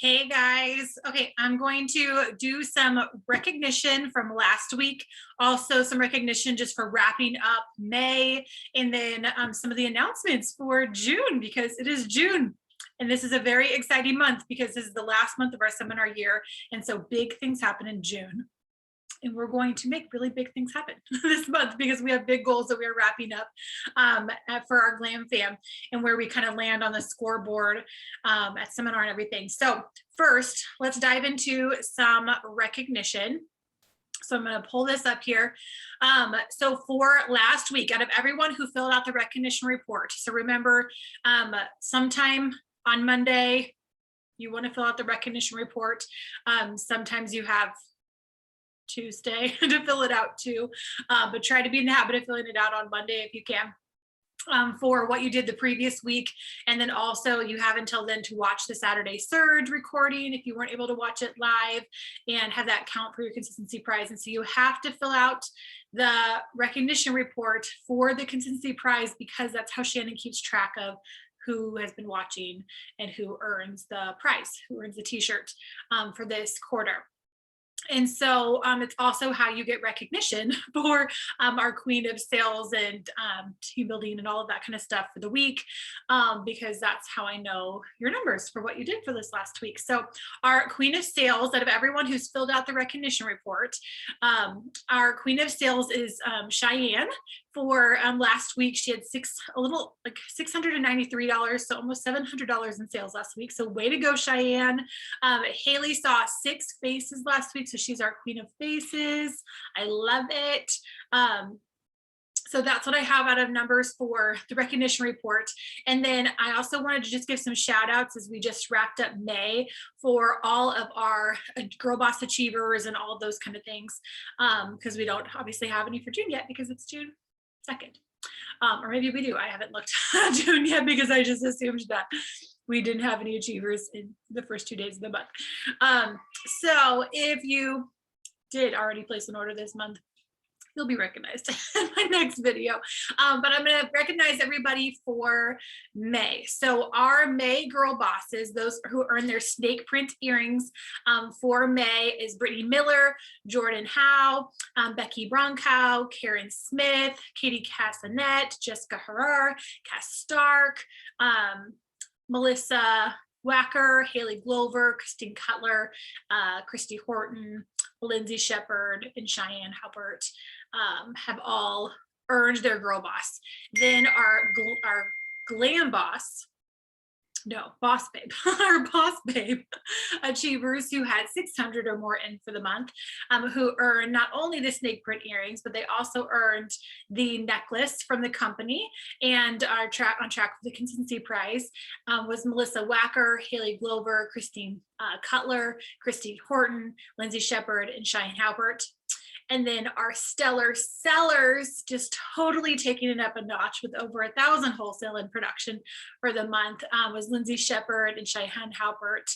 Hey guys. Okay, I'm going to do some recognition from last week. Also, some recognition just for wrapping up May, and then some of the announcements for June because it is June. And this is a very exciting month because this is the last month of our seminar year. And so big things happen in June. And we're going to make really big things happen this month because we have big goals that we're wrapping up for our Glam Fam and where we kind of land on the scoreboard at seminar and everything. So first, let's dive into some recognition. So I'm going to pull this up here. So for last week, out of everyone who filled out the recognition report, so remember sometime on Monday, you want to fill out the recognition report. Sometimes you have Tuesday to fill it out too, but try to be in the habit of filling it out on Monday if you can, for what you did the previous week. And then also you have until then to watch the Saturday Surge recording if you weren't able to watch it live, and have that count for your consistency prize. And so you have to fill out the recognition report for the consistency prize because that's how Shannon keeps track of who has been watching and who earns the prize, who earns the t-shirt for this quarter. And so it's also how you get recognition for our Queen of Sales and team building and all of that kind of stuff for the week, because that's how I know your numbers for what you did for this last week. So our Queen of Sales, out of everyone who's filled out the recognition report, our Queen of Sales is Cheyenne. For last week, she had $693, so almost $700 in sales last week. So way to go, Cheyenne. Haley saw 6 faces last week, so she's our Queen of Faces. I love it. So that's what I have out of numbers for the recognition report. And then I also wanted to just give some shout outs as we just wrapped up May for all of our Girl Boss Achievers and all of those kind of things, because we don't obviously have any for June yet because it's June 2nd. Or maybe we do. I haven't looked at June yet because I just assumed that we didn't have any achievers in the first 2 days of the month. So if you did already place an order this month, you'll be recognized in my next video. But I'm going to recognize everybody for May. So our May girl bosses, those who earn their snake print earrings for May, is Brittany Miller, Jordan Howe, Becky Broncow, Karen Smith, Katie Cassanet, Jessica Herrar, Cass Stark, Melissa Wacker, Haley Glover, Christine Cutler, Christy Horton, Lindsay Shepard, and Cheyenne Halpert have all earned their girl boss. Then our glam boss, no, boss babe, our boss babe achievers who had 600 or more in for the month, who earned not only the snake print earrings, but they also earned the necklace from the company and are on track for the consistency prize, was Melissa Wacker, Haley Glover, Christine Cutler, Christy Horton, Lindsay Shepard, and Cheyenne Halpert. And then our stellar sellers just totally taking it up a notch with over 1,000 wholesale in production for the month, was Lindsay Shepard and Cheyenne Halpert.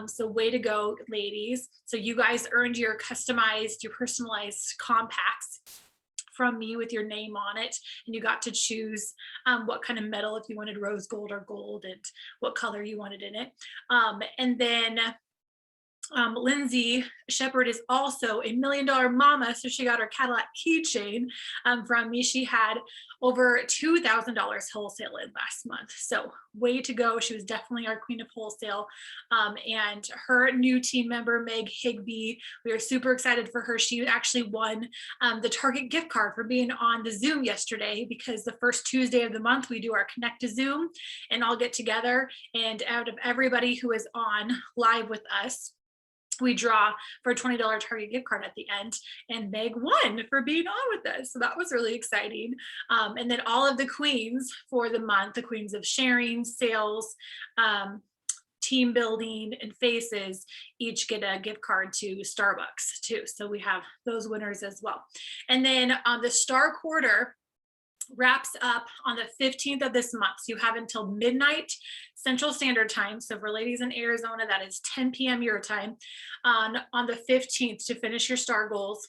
So way to go, ladies. So you guys earned your customized, your personalized compacts from me with your name on it, and you got to choose what kind of metal, if you wanted rose gold or gold, and what color you wanted in it. And then Lindsay Shepard is also a $1 million mama, so she got her Cadillac keychain from me. She had over $2,000 wholesale in last month, so way to go. She was definitely our queen of wholesale. And her new team member, Meg Higby, we are super excited for her. She actually won the Target gift card for being on the Zoom yesterday, because the first Tuesday of the month we do our Connect to Zoom and all get together, and out of everybody who is on live with us, we draw for a $20 Target gift card at the end, and Meg won for being on with us. So that was really exciting. And then all of the queens for the month, the queens of sharing, sales, team building, and faces, each get a gift card to Starbucks too. So we have those winners as well. And then the Star Quarter wraps up on the 15th of this month. So you have until midnight Central Standard Time. So for ladies in Arizona, that is 10 p.m. your time on the 15th to finish your STAR goals.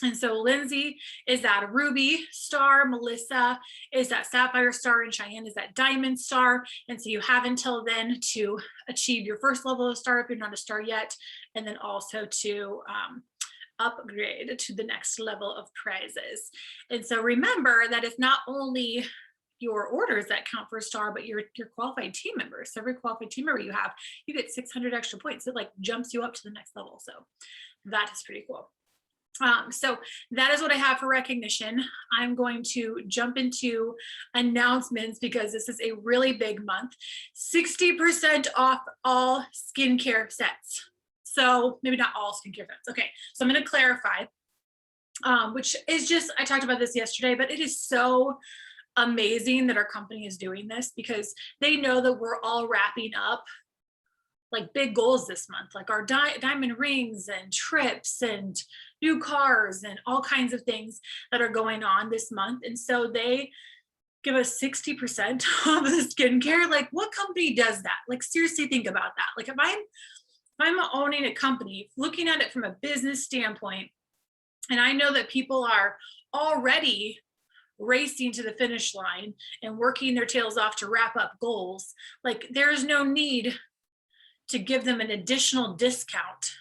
And so Lindsay is that ruby star, Melissa is that sapphire star, and Cheyenne is that diamond star. And so you have until then to achieve your first level of star if you're not a star yet, and then also to upgrade to the next level of prizes. And so remember that it's not only your orders that count for a star, but your qualified team members. So every qualified team member you have, you get 600 extra points. It like jumps you up to the next level. So that is pretty cool. So that is what I have for recognition. I'm going to jump into announcements because this is a really big month. 60% off all skincare sets. So maybe not all skincare sets. Okay, so I'm going to clarify, which is just, I talked about this yesterday, but it is so amazing that our company is doing this because they know that we're all wrapping up like big goals this month, like our diamond rings and trips and new cars and all kinds of things that are going on this month. And so they give us 60% off the skincare. Like, what company does that? Like, seriously, think about that. Like, if I'm owning a company, looking at it from a business standpoint, and I know that people are already racing to the finish line and working their tails off to wrap up goals, like there's no need to give them an additional discount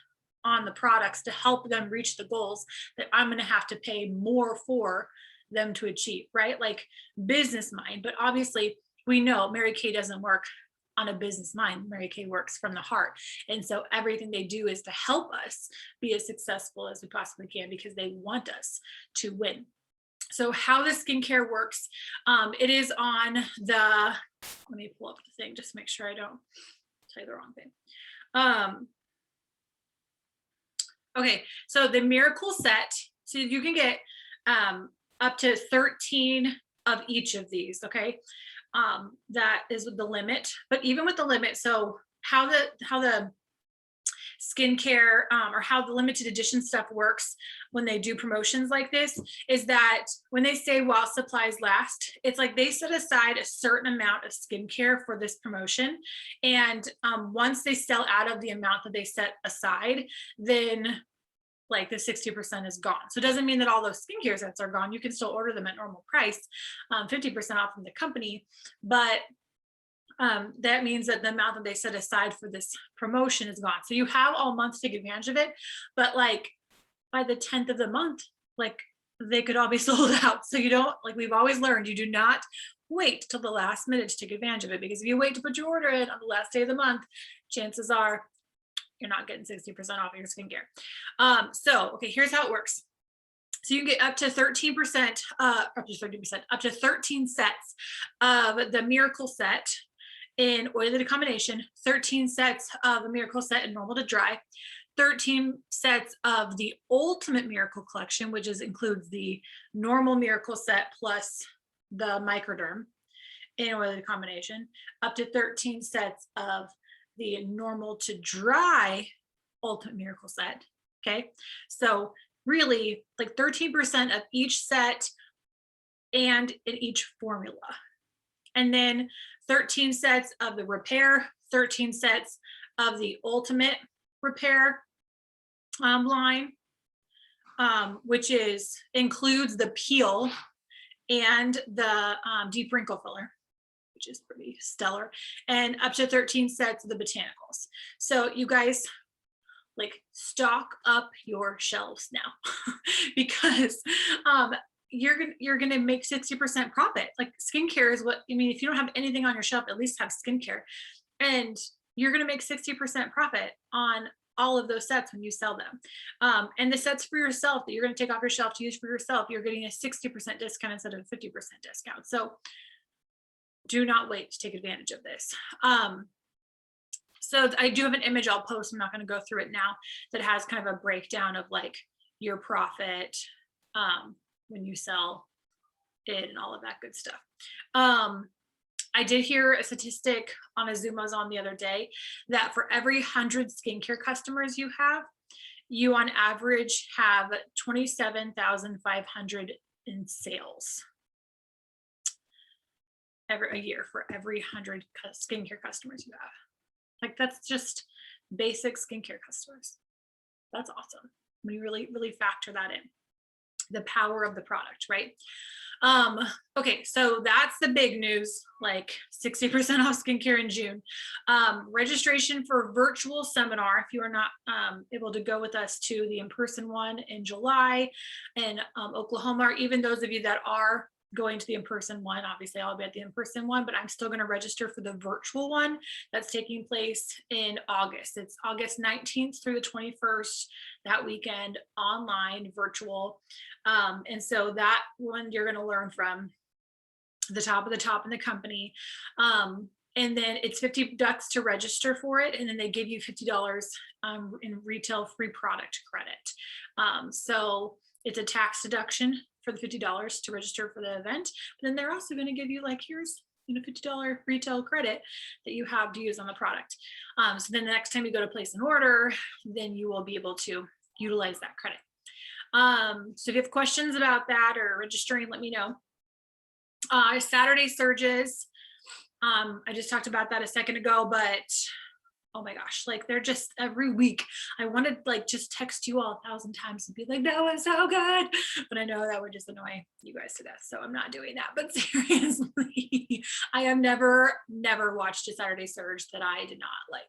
on the products to help them reach the goals that I'm going to have to pay more for them to achieve, right? Like business mind. But obviously we know Mary Kay doesn't work on a business mind. Mary Kay works from the heart. And so everything they do is to help us be as successful as we possibly can because they want us to win. So how the skincare works, it is on the, let me pull up the thing just to make sure I don't tell you the wrong thing. Okay, so the miracle set, so you can get up to 13 of each of these. Okay, that is the limit. But even with the limit, so how the skincare or how the limited edition stuff works when they do promotions like this is that when they say while supplies last, it's like they set aside a certain amount of skincare for this promotion, and once they sell out of the amount that they set aside, then like the 60% is gone. So it doesn't mean that all those skincare sets are gone. You can still order them at normal price, 50% off from the company, but that means that the amount that they set aside for this promotion is gone. So you have all month to take advantage of it, but like by the 10th of the month, like they could all be sold out. So you don't, like we've always learned, you do not wait till the last minute to take advantage of it, because if you wait to put your order in on the last day of the month, chances are you're not getting 60% off of your skincare. So, okay, here's how it works. So you can get up to 13%, up to 30%, up to 13 sets of the miracle set in oily combination, 13 sets of a miracle set in normal to dry, 13 sets of the ultimate miracle collection, which includes the normal miracle set plus the microderm in oily combination, up to 13 sets of the normal to dry ultimate miracle set. Okay, so really like 13% of each set and in each formula. And then 13 sets of the repair, 13 sets of the ultimate repair line, which includes the peel and the deep wrinkle filler, which is pretty stellar, and up to 13 sets of the botanicals. So you guys, like, stock up your shelves now because you're gonna make 60% profit. Like skincare is what I mean. If you don't have anything on your shelf, at least have skincare, and you're gonna make 60% profit on all of those sets when you sell them. And the sets for yourself that you're gonna take off your shelf to use for yourself, you're getting a 60% discount instead of a 50% discount. So do not wait to take advantage of this. So I do have an image I'll post. I'm not going to go through it now, that has kind of a breakdown of like your profit when you sell it and all of that good stuff. I did hear a statistic on a Zoom I was on the other day that for every 100 skincare customers you have, you on average have 27,500 in sales a year for every 100 skincare customers you have. Like that's just basic skincare customers. That's awesome when you really, really factor that in. the power of the product, right? Okay, so that's the big news, like 60% off skincare in June. Registration for virtual seminar, if you are not able to go with us to the in-person one in July in Oklahoma, or even those of you that are going to the in-person one, obviously I'll be at the in-person one, but I'm still going to register for the virtual one that's taking place in August. It's August 19th through the 21st, that weekend, online, virtual. And so that one you're going to learn from the top of the top in the company. And then it's $50 to register for it. And then they give you $50 in retail free product credit. So it's a tax deduction for the $50 to register for the event. But then they're also going to give you like, here's $50 retail credit that you have to use on the product. So then the next time you go to place an order, then you will be able to utilize that credit. So if you have questions about that or registering, let me know. Saturday surges. I just talked about that a second ago, but oh my gosh, like they're just every week. I wanted like just text you all 1,000 times and be like, that was so good. But I know that would just annoy you guys to death. So I'm not doing that. But seriously, I have never watched a Saturday surge that I did not like,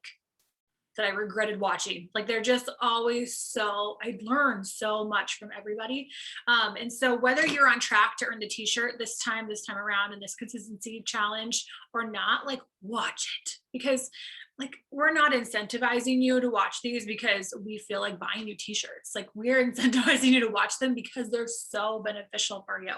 that I regretted watching. Like they're just always so, I learned so much from everybody. And so whether you're on track to earn the t-shirt this time around in this consistency challenge or not, like watch it, because like we're not incentivizing you to watch these because we feel like buying you t-shirts. Like we're incentivizing you to watch them because they're so beneficial for you.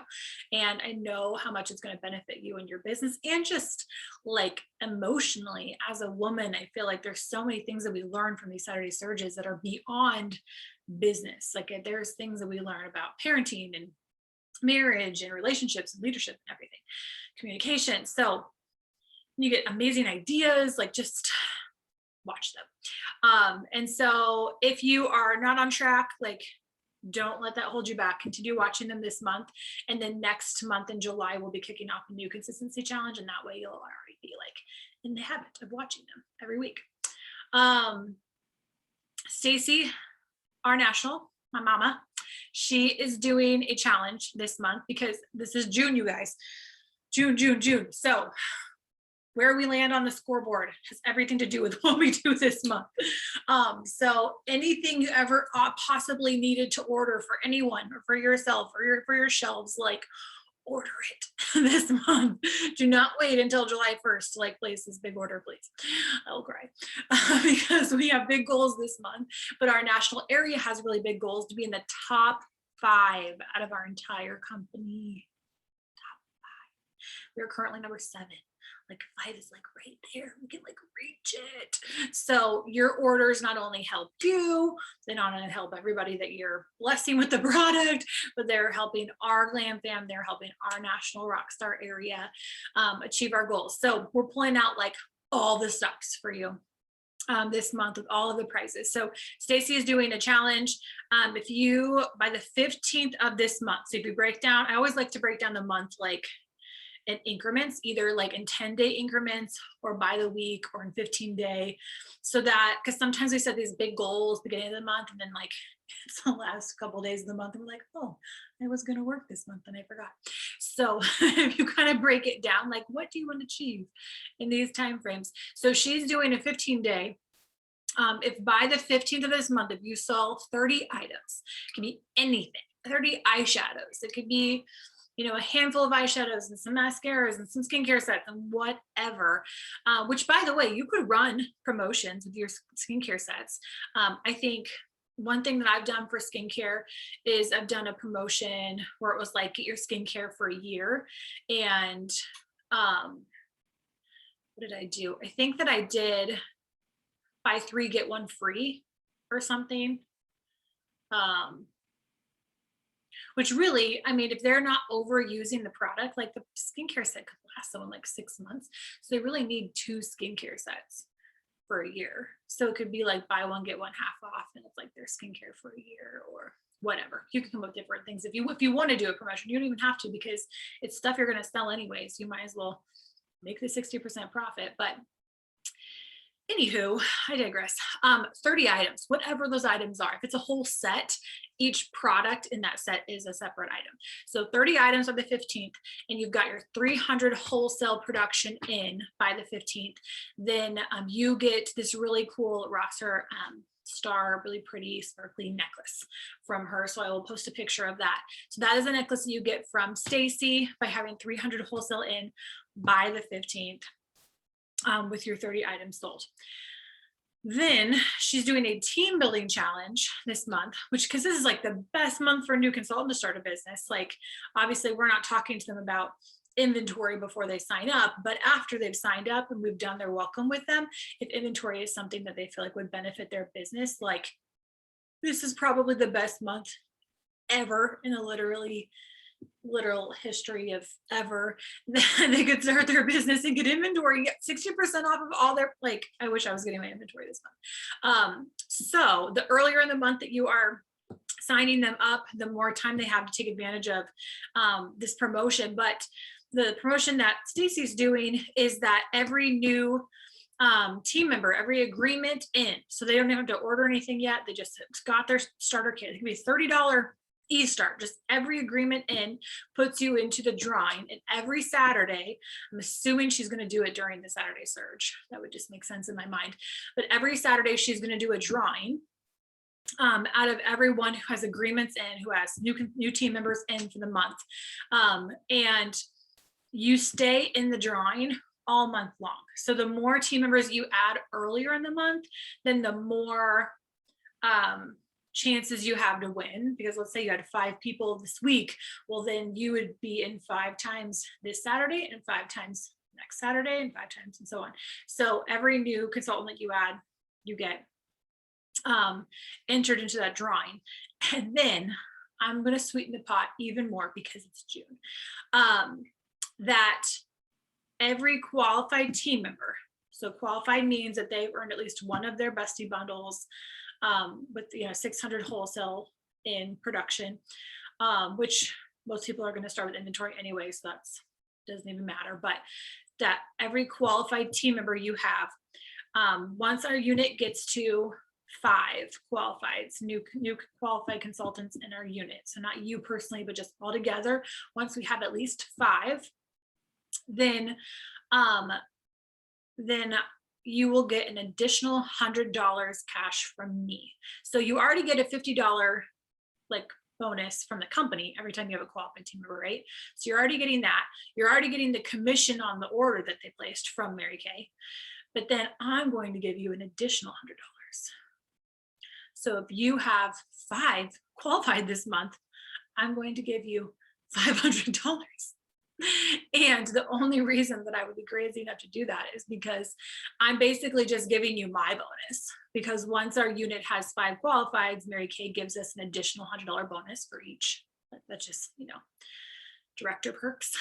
And I know how much it's going to benefit you and your business, and just like emotionally as a woman, I feel like there's so many things that we learn from these Saturday surges that are beyond business. Like there's things that we learn about parenting and marriage and relationships and leadership and everything, communication. So you get amazing ideas, like just watch them. And so if you are not on track, like don't let that hold you back. Continue watching them this month. And then next month in July, we'll be kicking off a new consistency challenge. And that way you'll already be like in the habit of watching them every week. Stacy, our national, my mama, she is doing a challenge this month because this is June, you guys. June. So where we land on the scoreboard has everything to do with what we do this month. So anything you ever possibly needed to order for anyone or for yourself or for your shelves, like order it this month. Do not wait until July 1st to like place this big order, please. I'll cry because we have big goals this month, but our national area has really big goals to be in the top 5 out of our entire company. Top 5. We're currently number 7. Like 5 is like right there. We can like reach it. So your orders not only help you, they not only help everybody that you're blessing with the product, but they're helping our Glam Fam, they're helping our national rockstar area achieve our goals. So we're pulling out like all the stops for you this month with all of the prizes. So Stacy is doing a challenge. If you, by the 15th of this month, so if you break down, I always like to break down the month like in increments, either like in 10-day increments or by the week or in 15-day. So that, because sometimes we set these big goals beginning of the month and then like it's the last couple of days of the month and we're like, oh, I was going to work this month and I forgot. So if you kind of break it down, like what do you want to achieve in these timeframes? So she's doing a 15-day. If by the 15th of this month, if you sell 30 items, it can be anything, 30 eyeshadows, it could be a handful of eyeshadows and some mascaras and some skincare sets and whatever, which by the way, you could run promotions with your skincare sets. I think one thing that I've done for skincare is I've done a promotion where it was like, get your skincare for a year. And what did I do? I think that I did buy 3, get 1 free or something. Which really, I mean, if they're not overusing the product, like the skincare set could last someone like 6 months. So they really need 2 skincare sets for a year. So it could be like buy 1, get 1 half off. And it's like their skincare for a year or whatever. You can come up with different things. If you want to do a promotion, you don't even have to because it's stuff you're going to sell anyways. You might as well make the 60% profit. But Anywho, I digress. 30 items, whatever those items are. If it's a whole set, each product in that set is a separate item. So 30 items on the 15th, and you've got your 300 wholesale production in by the 15th, then you get this really cool Rosser star, really pretty sparkly necklace from her. So I will post a picture of that. So that is a necklace that you get from Stacy by having 300 wholesale in by the 15th. With your 30 items sold. Then she's doing a team building challenge this month, which, because this is like the best month for a new consultant to start a business. Like, obviously, we're not talking to them about inventory before they sign up, but after they've signed up and we've done their welcome with them, if inventory is something that they feel like would benefit their business, like, this is probably the best month ever in a literal history of ever that they could start their business and get inventory, get 60% off of all their, like, I wish I was getting my inventory this month. So the earlier in the month that you are signing them up, the more time they have to take advantage of this promotion. But the promotion that Stacy's doing is that every new team member, every agreement in, so they don't have to order anything yet, they just got their starter kit. It can be $30 e-start. Just every agreement in puts you into the drawing, and every Saturday, I'm assuming she's going to do it during the Saturday surge, that would just make sense in my mind, but every Saturday she's going to do a drawing out of everyone who has agreements in, who has new team members in for the month, and you stay in the drawing all month long. So the more team members you add earlier in the month, then the more chances you have to win. Because let's say you had 5 people this week, well, then you would be in 5 times this Saturday and 5 times next Saturday and 5 times and so on. So every new consultant that you add, you get entered into that drawing. And then I'm going to sweeten the pot even more because it's June. That every qualified team member, so qualified means that they've earned at least one of their bestie bundles with 600 wholesale in production, which most people are going to start with inventory anyway, so that doesn't even matter. But that every qualified team member you have, once our unit gets to 5 qualifieds, new qualified consultants in our unit, so not you personally, but just all together, once we have at least 5, then you will get an additional $100 cash from me. So you already get a $50 like bonus from the company every time you have a qualified team member, right? So you're already getting that. You're already getting the commission on the order that they placed from Mary Kay. But then I'm going to give you an additional $100. So if you have 5 qualified this month, I'm going to give you $500. And the only reason that I would be crazy enough to do that is because I'm basically just giving you my bonus, because once our unit has 5 qualifieds, Mary Kay gives us an additional $100 bonus for each. That's just, director perks.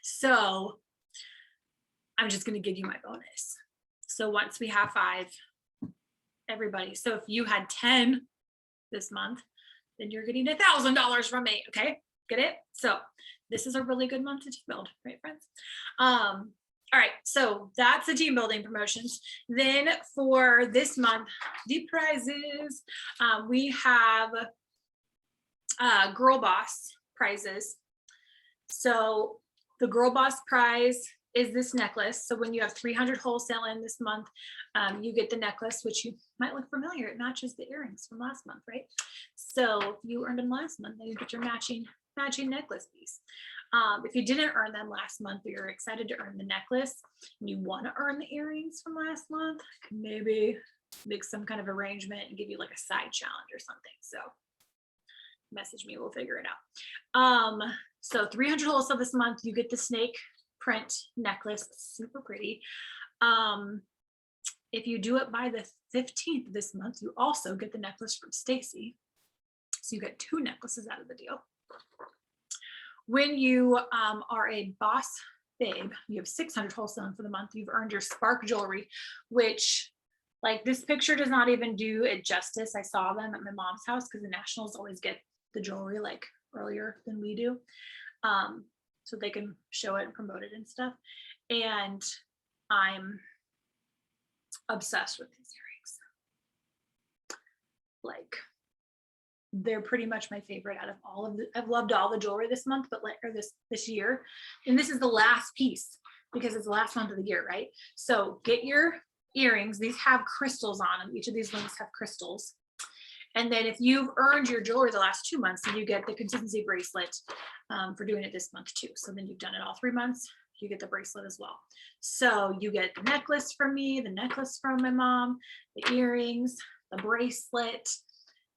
So I'm just going to give you my bonus. So once we have 5, everybody. So if you had 10 this month, then you're getting $1,000 from me. Okay. Get it? So this is a really good month to team build, right, friends? All right, so that's the team building promotions. Then for this month, the prizes, we have Girl Boss prizes. So the Girl Boss prize is this necklace. So when you have 300 wholesale in this month, you get the necklace, which you might look familiar. It matches the earrings from last month, right? So if you earned them last month, then you get your matching necklace piece. If you didn't earn them last month, but you're excited to earn the necklace and you want to earn the earrings from last month, maybe make some kind of arrangement and give you like a side challenge or something. So message me, we'll figure it out. So 300 wholesale this month, you get the snake print necklace, super pretty. If you do it by the 15th this month, you also get the necklace from Stacy. So you get 2 necklaces out of the deal. When you are a boss babe, you have 600 wholesale for the month, you've earned your spark jewelry, which, like, this picture does not even do it justice. I saw them at my mom's house because the Nationals always get the jewelry like earlier than we do, so they can show it and promote it and stuff. And I'm Obsessed with these earrings. Like, they're pretty much my favorite out of all of the, I've loved all the jewelry this month, but like, or this year. And this is the last piece because it's the last month of the year, right? So get your earrings. These have crystals on them. Each of these links have crystals. And then if you've earned your jewelry the last 2 months, then you get the consistency bracelet for doing it this month too. So then you've done it all 3 months, you get the bracelet as well. So you get the necklace from me, the necklace from my mom, the earrings, the bracelet.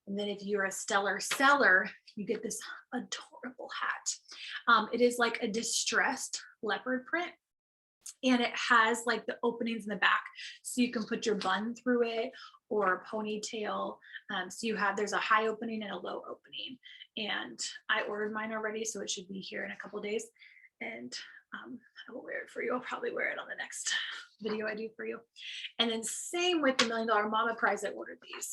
And then if you're a stellar seller, you get this adorable hat. It is like a distressed leopard print. And it has like the openings in the back. So you can put your bun through it or a ponytail. So there's a high opening and a low opening. And I ordered mine already, so it should be here in a couple days. And I will wear it for you. I'll probably wear it on the next video I do for you. And then same with the $1 Million Mama prize, I ordered these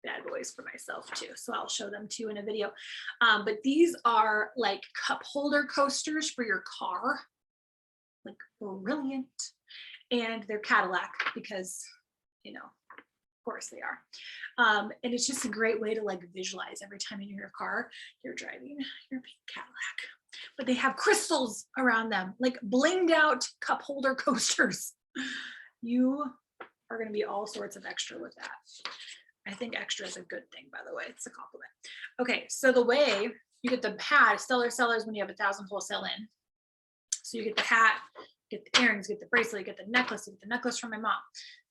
bad boys for myself too. So I'll show them to you in a video. But these are like cup holder coasters for your car. Like brilliant. And they're Cadillac because, you know, of course they are. And it's just a great way to like visualize every time in your car, you're driving your pink Cadillac. But they have crystals around them, like blinged out cup holder coasters. You are going to be all sorts of extra with that. I think extra is a good thing, by the way. It's a compliment. Okay, so the way you get the hat, stellar sellers, when you have 1,000 wholesale in. So you get the hat, get the earrings, get the bracelet, get the necklace, get the necklace from my mom.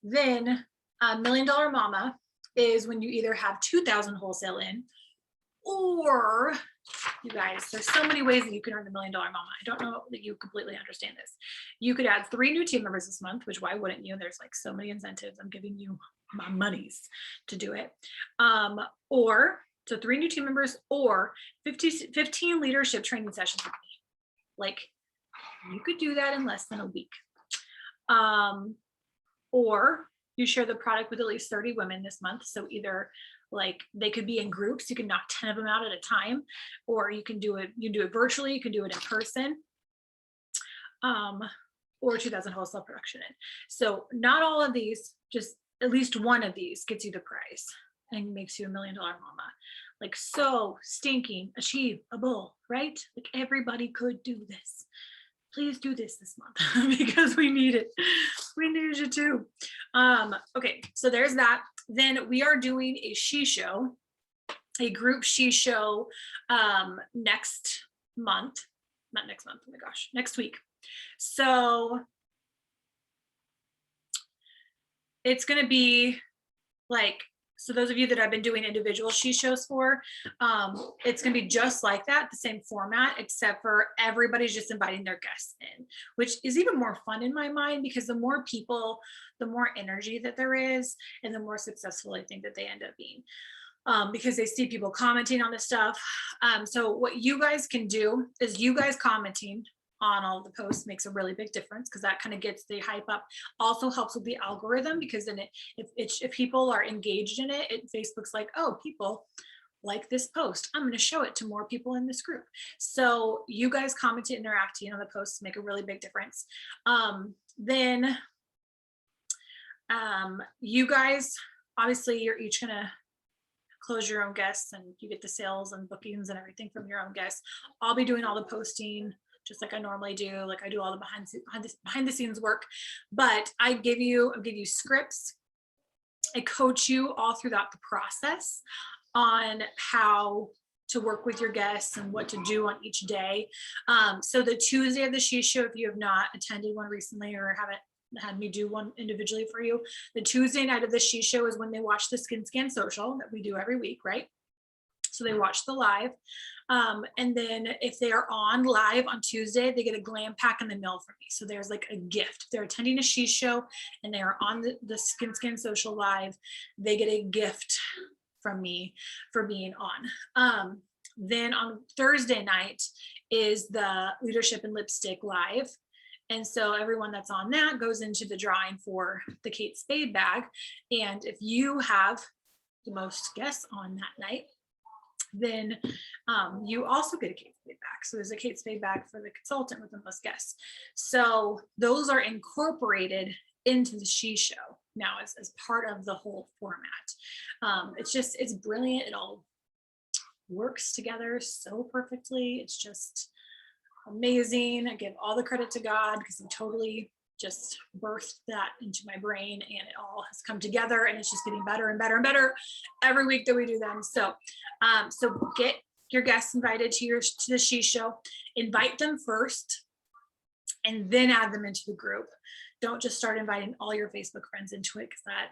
Then $1 Million Mama is when you either have 2,000 wholesale in, or you guys, there's so many ways that you can earn the $1 Million Mama. I don't know that you completely understand this. You could add 3 new team members this month, which why wouldn't you? There's like so many incentives. I'm giving you my monies to do it. So 3 new team members or 15 leadership training sessions with me. Like, you could do that in less than a week. Or you share the product with at least 30 women this month. So either like they could be in groups, you can knock 10 of them out at a time, or you can do it virtually, you can do it in person, or 2,000 wholesale production in. So not all of these, just at least one of these gets you the prize and makes you $1 Million Mama. Like, so stinking achievable, right? Like, everybody could do this. Please do this month because we need it. We need you too. Okay, so there's that. Then we are doing a she show, a group she show next month. Not next month, oh my gosh, next week. So it's going to be like, so those of you that I've been doing individual she shows for, it's going to be just like that, the same format, except for everybody's just inviting their guests in, which is even more fun in my mind, because the more people, the more energy that there is, and the more successful I think that they end up being, because they see people commenting on this stuff. So what you guys can do is you guys commenting on all the posts makes a really big difference, because that kind of gets the hype up. Also helps with the algorithm, because then if people are engaged in it, Facebook's like, oh, people like this post, I'm going to show it to more people in this group. So you guys commenting, interacting on the posts make a really big difference. Then you guys, obviously you're each going to close your own guests, and you get the sales and bookings and everything from your own guests. I'll be doing all the posting just like I normally do. Like, I do all the behind the scenes work, but I'll give you scripts. I coach you all throughout the process on how to work with your guests and what to do on each day. So the Tuesday of the She Show, if you have not attended one recently or haven't had me do one individually for you, the Tuesday night of the She Show is when they watch the Skin Scan Social that we do every week, right? So they watch the live. And then if they are on live on Tuesday, they get a glam pack in the mail from me. So there's like a gift. If they're attending a She Show and they are on the Skin Scan Social live, they get a gift from me for being on. Then on Thursday night is the Leadership and Lipstick live. And so everyone that's on that goes into the drawing for the Kate Spade bag. And if you have the most guests on that night, then you also get a Kate Spade bag. So there's a Kate Spade bag for the consultant with the most guests. So those are incorporated into the She Show. now as part of the whole format. It's brilliant. It all works together so perfectly. It's just amazing. I give all the credit to God because He totally just birthed that into my brain, and it all has come together, and it's just getting better and better and better every week that we do them. So get your guests invited to the She Show. Invite them first and then add them into the group. Don't just start inviting all your Facebook friends into it, because that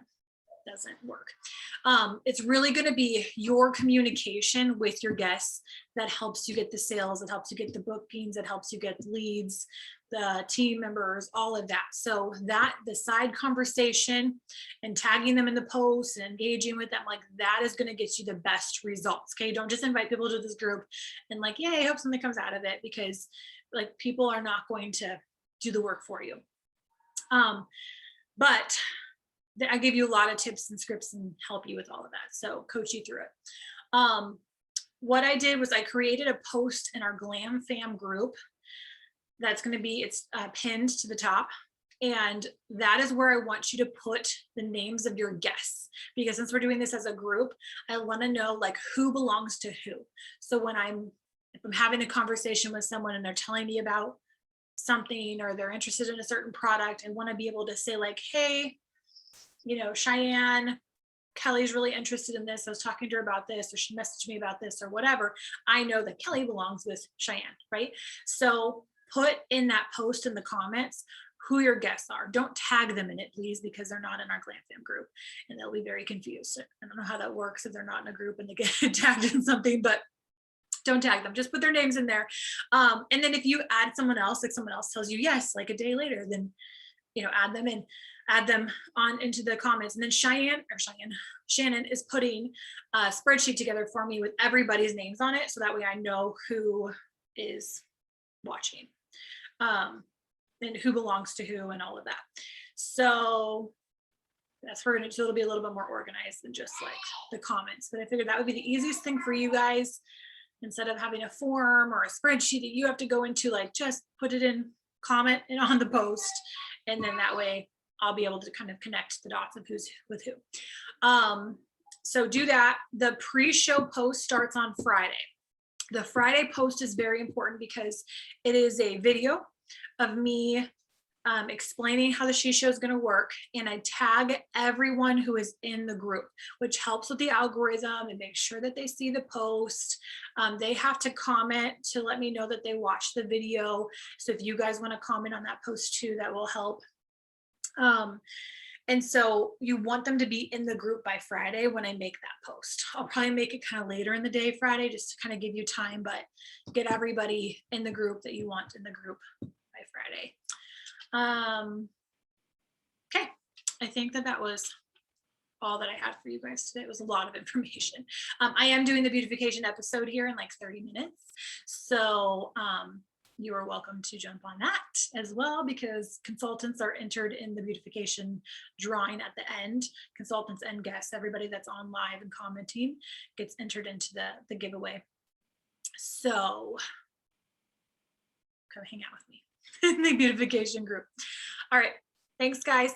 doesn't work. It's really going to be your communication with your guests that helps you get the sales, that helps you get the bookings, that helps you get leads, the team members, all of that. So that the side conversation and tagging them in the post and engaging with them, like that is going to get you the best results. Okay. Don't just invite people to this group and like, yeah, I hope something comes out of it, because like people are not going to do the work for you. But I give you a lot of tips and scripts and help you with all of that. So coach you through it. What I did was I created a post in our Glam Fam group. That's going to be, it's pinned to the top. And that is where I want you to put the names of your guests, because since we're doing this as a group, I want to know like who belongs to who. So if I'm having a conversation with someone and they're telling me about something, or they're interested in a certain product, I want to be able to say like, hey, Cheyenne, Kelly's really interested in this. I was talking to her about this, or she messaged me about this, or whatever. I know that Kelly belongs with Cheyenne, right? So put in that post in the comments who your guests are. Don't tag them in it, please, because they're not in our Glam Fam group and they'll be very confused. I don't know how that works if they're not in a group and they get tagged in something, but don't tag them, just put their names in there. And then if you add someone else, like someone else tells you yes, like a day later, then, add them in. Add them on into the comments. And then Shannon is putting a spreadsheet together for me with everybody's names on it. So that way I know who is watching, and who belongs to who and all of that. So so it'll be a little bit more organized than just like the comments. But I figured that would be the easiest thing for you guys, instead of having a form or a spreadsheet that you have to go into, like just put it in, comment and on the post. And then that way I'll be able to kind of connect the dots of who's with who. So do that. The pre-show post starts on Friday. The Friday post is very important because it is a video of me explaining how the She Show is going to work, and I tag everyone who is in the group, which helps with the algorithm and make sure that they see the post. They have to comment to let me know that they watched the video. So if you guys want to comment on that post too, that will help. And so you want them to be in the group by Friday when I make that post. I'll probably make it kind of later in the day Friday, just to kind of give you time, but get everybody in the group that you want in the group by Friday. Okay, I think that was all that I had for you guys today. It was a lot of information. I am doing the beautification episode here in like 30 minutes. So you are welcome to jump on that as well, because consultants are entered in the beautification drawing at the end. Consultants and guests, everybody that's on live and commenting gets entered into the giveaway. So come hang out with me in the beautification group. All right. Thanks, guys.